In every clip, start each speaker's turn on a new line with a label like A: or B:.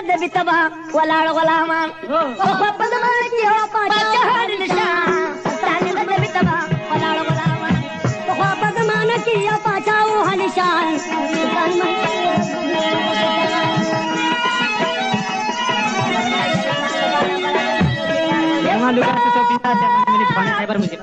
A: دبی تبا ولاړ غلامان په زمانه کې هوا پاچاهان نشان ستانه دبی تبا ولاړ غلامان په زمانه کې هوا پاچاو نشان
B: Jangan lupa subscribe channel ini bukan cyber musik.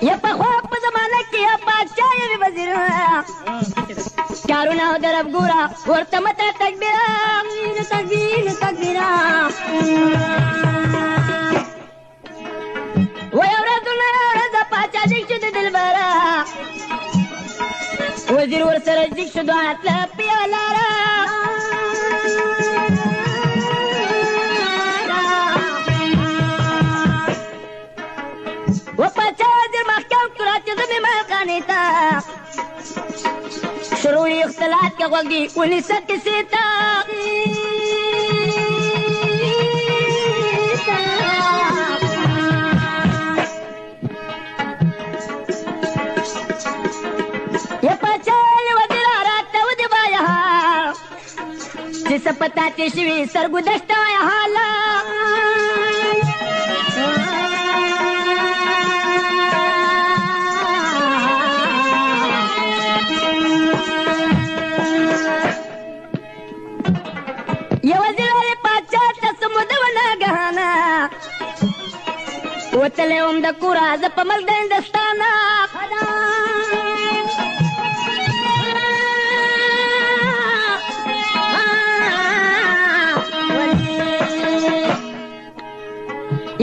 A: Ya pak zamana ki ya pacha ya wazir karuna darab gura warta mata takbira takbir takbira wa yawraduna raza pacha dikshud dilbara wazir war sara dikshud atla piyalara wa pacha wazir mahkam kurat zami malkanita شروعي اختلاط کا وگی ونسا کسی تا یہ پچھل وزیر آرات ودی بایا جس پتا تشوی سرگدشتا حالا وتلې هم د کورا ز په مل د هندستانه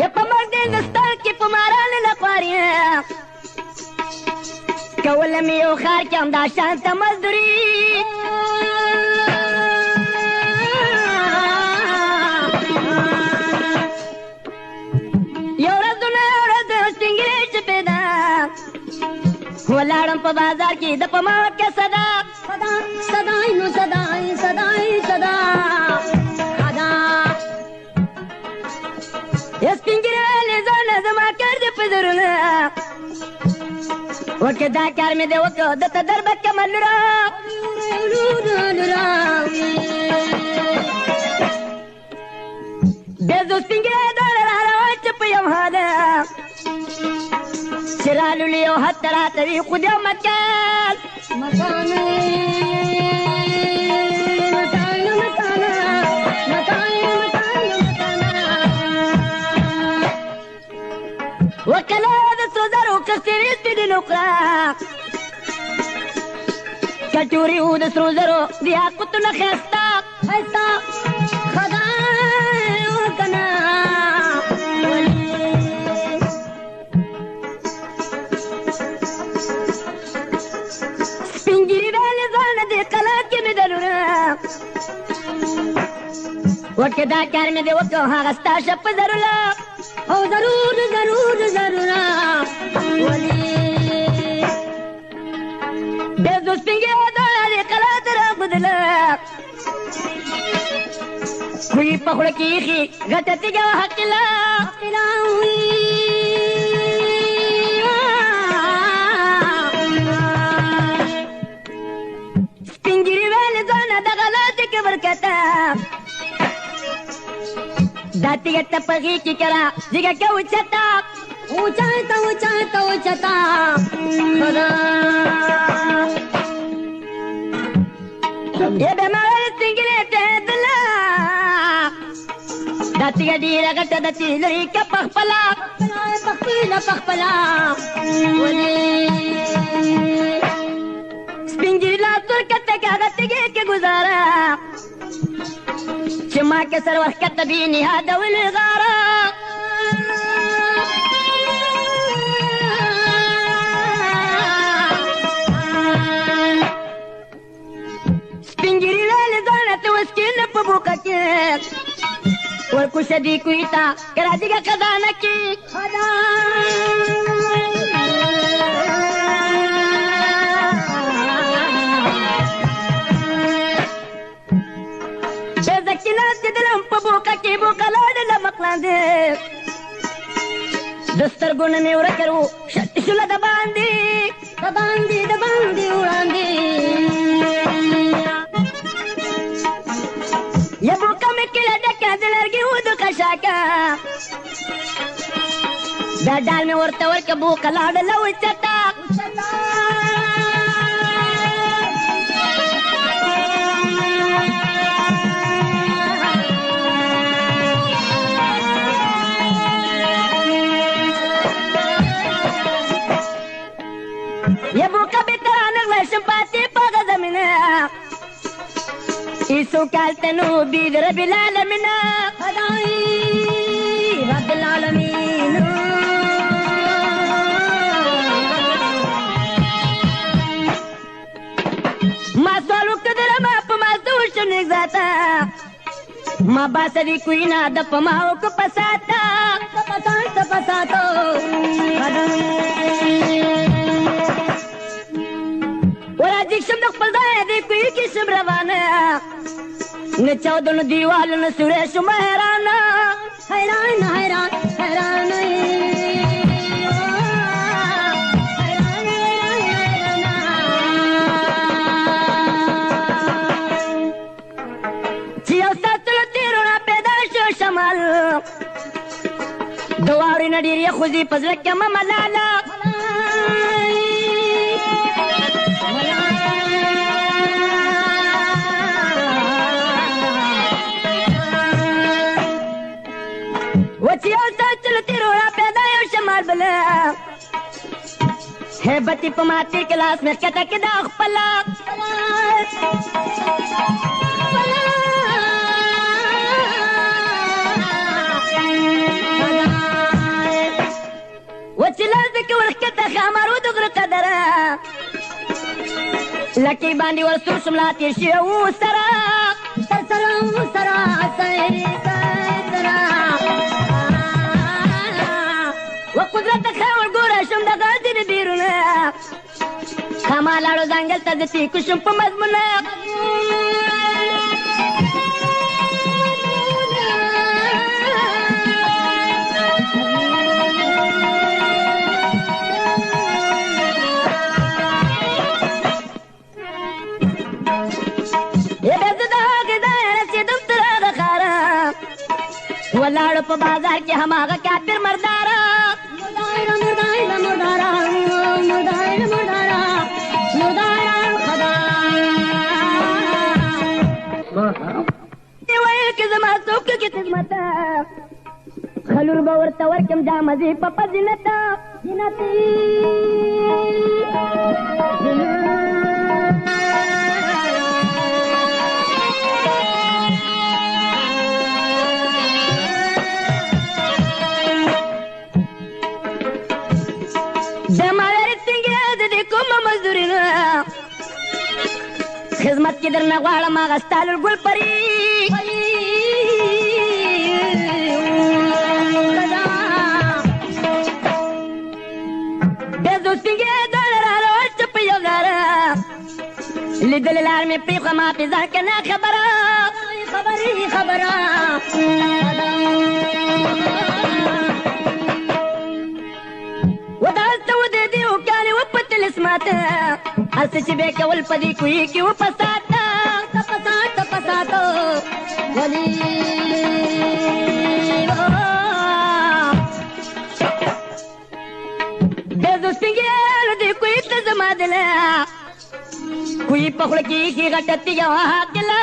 A: یا په مل د هندستان کې په مارانه لخواري کوله مې یو ښار کې همدا شانته مزدوري ولاړم په بازار کې د پماوت کې صدا صدا صدای نو صدای صدای صدا صدا یس پنګرالې ځان زما کړ دې په زرونه وکه دا کار مې دې وکړ د ته دربه کمل را دې زوس پنګرې دار را راوچ په یم هاده شرالو لیو حتی راتوی خود یو مکان مکانه مکانه مکانه مکانه مکانه وکلا د سوزرو کستیویس پیدی نقرا کچوری او د سوزرو دیا کتو نخیستا خیستا خدا وکنا وکه دا کار مې دې وکړ هغه ستا شپ ضروره او ضرور ضرور ضروره ولې د زو سپینګې داره دې کلا تر بدله کوی په خوله کې ایښي ګټه تیږه حقله حقله سپینګیري ویلې ځانه د غلطې کبر کته داتی گتا پغی کی کرا جگہ کیا اچھتا اچھتا اچھتا اچھتا خدا یہ بیمار سنگلے تیدلا داتی گا دیرہ گتا داتی لری کا پخپلا پخپلا پخپلا سپنگیری لاتور کتا کیا داتی گے کے گزارا شما كسر وحكت بيني هذا والغارة سپنجري لالي زانت وسكين ببوكك والكوشة دي كويتا كراجيك كذانك خدا دسترګونه مې ورکړو شت شوله د باندې وړاندې یا بوکه مې کله ډکه د لرګي و د قشاکه دا ډال مې ورته ورکه بوکه لاړله وچته یا بوکه بهتره نغله شم پاتې په غزمینه ایسو کالتنو بید رب العالمین خدای رب العالمین ما سوالو کدر ما پمازدو شنگ ذاتا ما باسری کوئی نا د پماو کو پساتا پساتو وراجیک شم د خپل ځای دی کوي کې شم روانه نه چاودنو دیوالو نه سوری شم حیرانه چې یو ساتلو تیرونه پیدا شو شمال د واورې نه ډېر یې خوځي په زړه کې مه ملاله وچی او ساتلو تیرونا پیدا یو شمال بلا حیبتی پا ماتی کلاس میں کتا کدا اخپلا وچی لازکی ورکتا خامارو دگر قدرا لکی باندی ورسور شملاتی شیو سرا سرا وقدرت خاور ګوره شم د غازي د بیرونه خاما لاړو ځنګل ته د تیکو شم په مضمونه بیا زه د هغې ځایه رسېدم تر هغه ښاره ولاړو په بازار کې هماغه کافر مرداره ویل کې زما څوک کې خدمته خلور به ورته ورکم جامزې په فضیلته خدمت کې درنه غواړم هغه ستا لورګل پري بیا زه سپینګې دانه راله ورچه په یو لاره لیدلې لار مې پرېښوه ما پې ځان که نه خبره ودهلته ودېدې اوښکانې وپتلې سماته هر څه چې به یې کول په دې کوهي کې وپساته ولې بیا زه سپینګېله دې کوهي ته زما دله کوهي په خوله کې ایښې غټه تیږه وه حاقله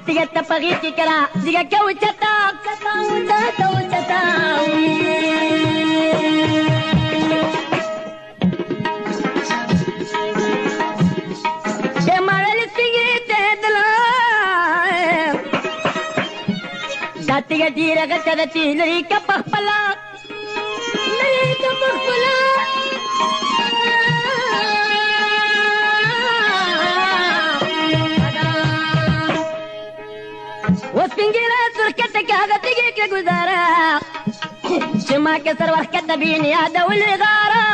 A: Tiga tapagi kikara, tiga kau cata, Demara listingi tedla, tiga tira kata dati lari kapak pala. Pinggirnya surkata kagak tinggi ke gudara چې ما کې سر وخت کتبین یادولې غاره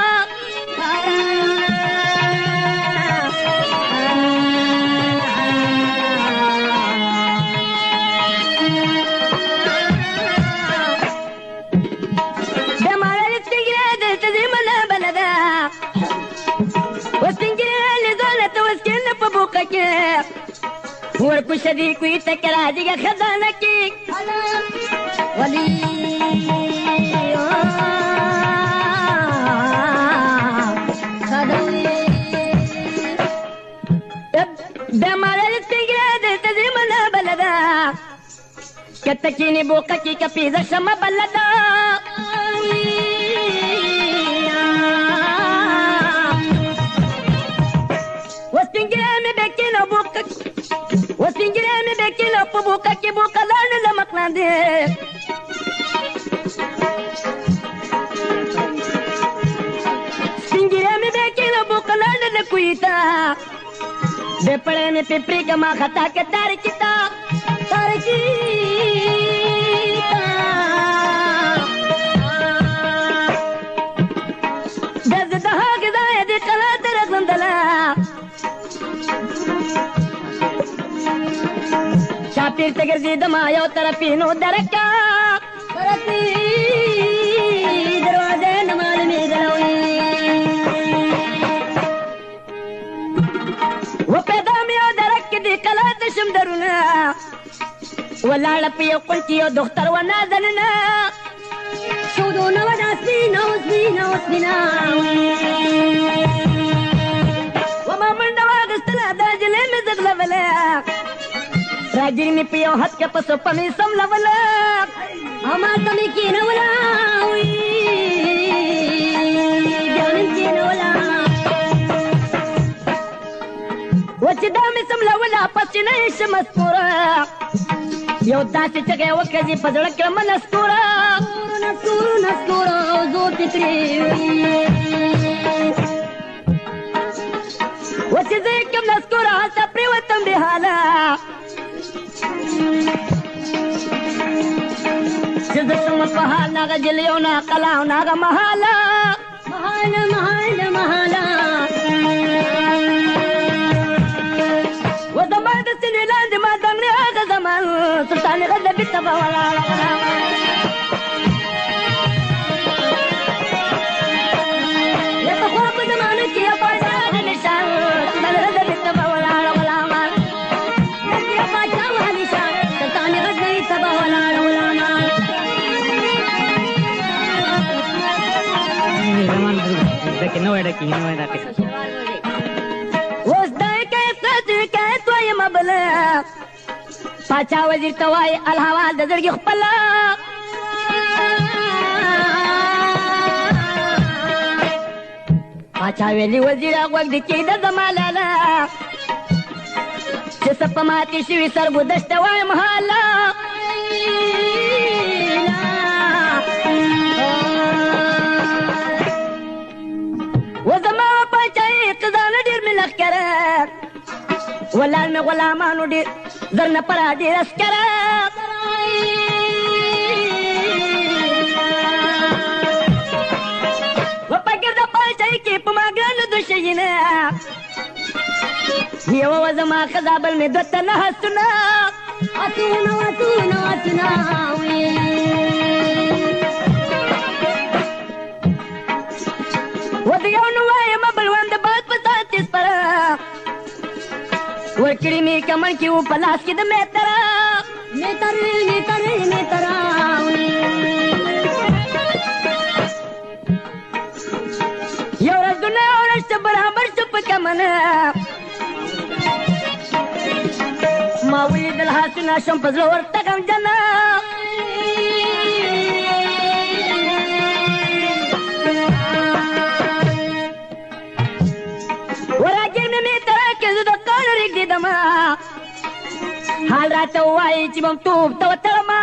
A: ورکو شدی کوئی تکرا دیگا خزانہ کی ولی بیمارا لسنگرا دلتا زمنا بلدا کتکینی بوکا کی کپیزا شما بلدا وسنگرا میں بیکینو بوکا وسنگرا میں بیکینو پو بوکا کی بوکا لان لمقلان دے سنگرا میں بیکینو بوکا لان لکویتا بے پڑے میں پپری کا ماں خطا کے تارکیتا دز دہا گزائے دی قلع ترزم دلا شاپیر تگرزی دما یو طرفینو درکا طرفی دروازے نمال میں گلوئی و پیدا میو درک دی قلع تشم درونا ولاړه په یو کونج کې یو دختر و نازنینه سودونه و داسپینه وسپینه وسپینه وما منډه واخیستله دا نجلۍ مې ځغلوله راګیر مې په یو حد کې په سوپه مې سملوله همالته مې کېنوله بیا مې کېنوله و چې دا مې سملوله پس چې نه یې شمه سپوره یو داسې چغې وکړي په زړه کړه مه نستوره نستوره نستوره او زور فکرې و چې زه یې کړم نستوره هلته پرېوتم بې حاله چې زه شومه په حال ناغه جلیو ناقله او ناغه محاله محاله محاله محاله و زما د سینې لاندې ما دنګړې هغه زمان سلطان غله بیرته به ولاړه یا پخوا په زمانه کې یو پاچا همیشه سلطان غله بیرته به ولاړه غلامان یو پاچا و همیشه سلطان غله بیرته به ولاړه غلامان
B: ډکې نه وای ډکې نه وای ډکې
A: اوس دا حکایت وایم بله پاچا وزیر ته وایي الحوال د زړګي خپله پاچا ویلي وزیره غوږ دې کېږده زما لاله چې څه په ماتې شوي سرګودشته وایم حاله و زما پاچاهي اقتدار ډېر مې لښکره ولاړ مې غلامانو ډېر زر نه پره ډېر عسکره و په ګرده پاچاهي کې په ما ګرانو دوشیینه یوه و زما ښځه بل مې دوه تنه هستونه هستونه هستونه هستونه و د یو نو وایمه بلوان د باد په سات کې سپره ورکړي مې کمن کې و په لاس کې د میتره میترې میترې میتره یو ورځ دنیا ورځ ته برابر شو په کمنه ما ولیدل هاسونه شم په زړه ورته غمجنه حال راته وایي چې بم توپ ته وتړمه